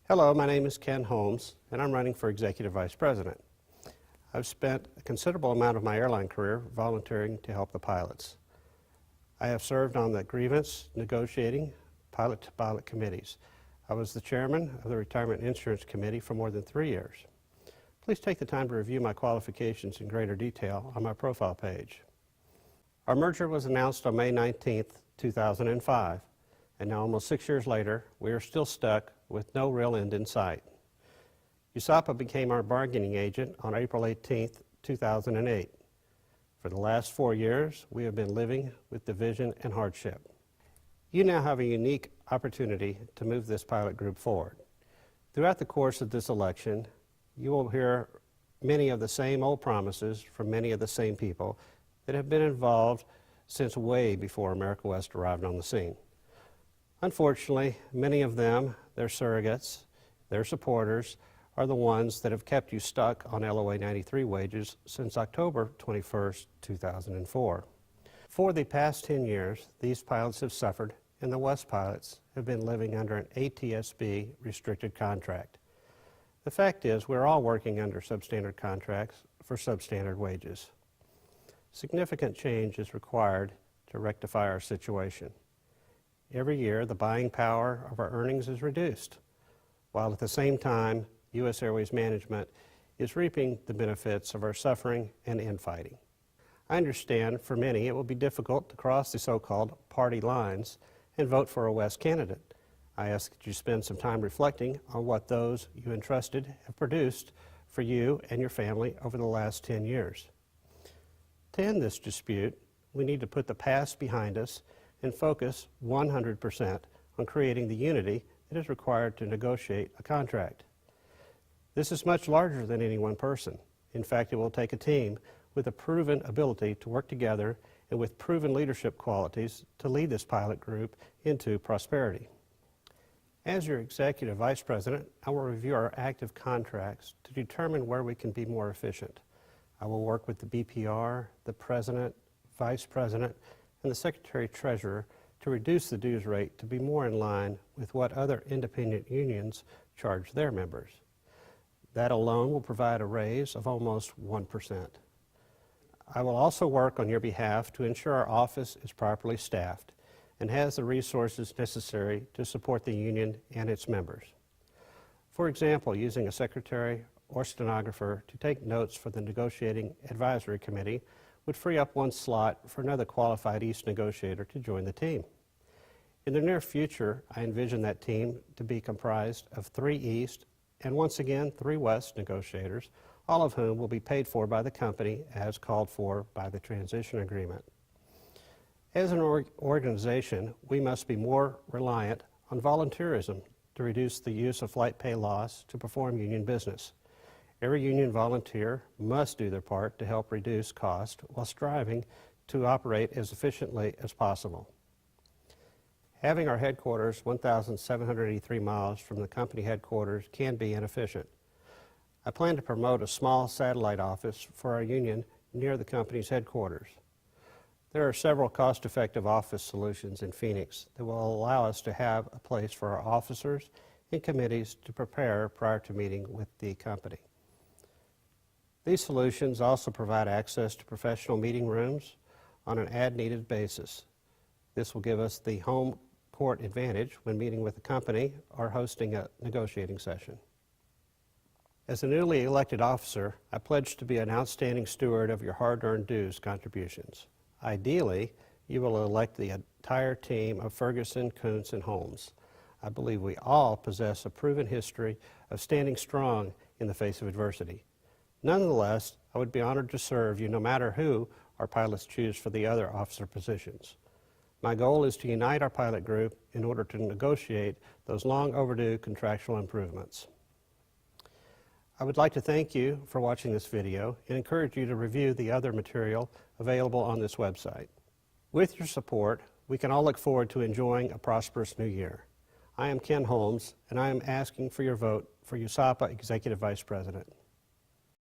Hello, my name is Ken Holmes, and I'm running for Executive Vice President. I've spent a considerable amount of my airline career volunteering to help the pilots. I have served on the grievance, negotiating, pilot-to-pilot committees. I was the chairman of the Retirement Insurance Committee for more than 3 years. Please take the time to review my qualifications in greater detail on my profile page. Our merger was announced on May 19, 2005, and now almost 6 years later, we are still stuck with no real end in sight. USAPA became our bargaining agent on April 18, 2008. For the last 4 years, we have been living with division and hardship. You now have a unique opportunity to move this pilot group forward. Throughout the course of this election, you will hear many of the same old promises from many of the same people that have been involved since way before America West arrived on the scene. Unfortunately, many of them, their surrogates, their supporters, are the ones that have kept you stuck on LOA 93 wages since October 21, 2004. For the past 10 years, these pilots have suffered, and the West pilots have been living under an ATSB restricted contract. The fact is, we're all working under substandard contracts for substandard wages. Significant change is required to rectify our situation. Every year, the buying power of our earnings is reduced, while at the same time, U.S. Airways management is reaping the benefits of our suffering and infighting. I understand for many it will be difficult to cross the so-called party lines and vote for a West candidate. I ask that you spend some time reflecting on what those you entrusted have produced for you and your family over the last 10 years. To end this dispute, we need to put the past behind us and focus 100% on creating the unity that is required to negotiate a contract. This is much larger than any one person. In fact, it will take a team with a proven ability to work together and with proven leadership qualities to lead this pilot group into prosperity. As your Executive Vice President, I will review our active contracts to determine where we can be more efficient. I will work with the BPR, the President, Vice President, and the Secretary-Treasurer to reduce the dues rate to be more in line with what other independent unions charge their members. That alone will provide a raise of almost 1%. I will also work on your behalf to ensure our office is properly staffed and has the resources necessary to support the union and its members. For example, using a secretary or stenographer to take notes for the Negotiating Advisory Committee would free up one slot for another qualified East negotiator to join the team. In the near future, I envision that team to be comprised of 3 East and once again 3 West negotiators, all of whom will be paid for by the company as called for by the transition agreement. As an organization, we must be more reliant on volunteerism to reduce the use of flight pay loss to perform union business. Every union volunteer must do their part to help reduce cost while striving to operate as efficiently as possible. Having our headquarters 1,783 miles from the company headquarters can be inefficient. I plan to promote a small satellite office for our union near the company's headquarters. There are several cost-effective office solutions in Phoenix that will allow us to have a place for our officers and committees to prepare prior to meeting with the company. These solutions also provide access to professional meeting rooms on an as-needed basis. This will give us the home court advantage when meeting with the company or hosting a negotiating session. As a newly elected officer, I pledge to be an outstanding steward of your hard-earned dues contributions. Ideally, you will elect the entire team of Ferguson, Kuntz, and Holmes. I believe we all possess a proven history of standing strong in the face of adversity. Nonetheless, I would be honored to serve you no matter who our pilots choose for the other officer positions. My goal is to unite our pilot group in order to negotiate those long overdue contractual improvements. I would like to thank you for watching this video and encourage you to review the other material available on this website. With your support, we can all look forward to enjoying a prosperous new year. I am Ken Holmes, and I am asking for your vote for USAPA Executive Vice President.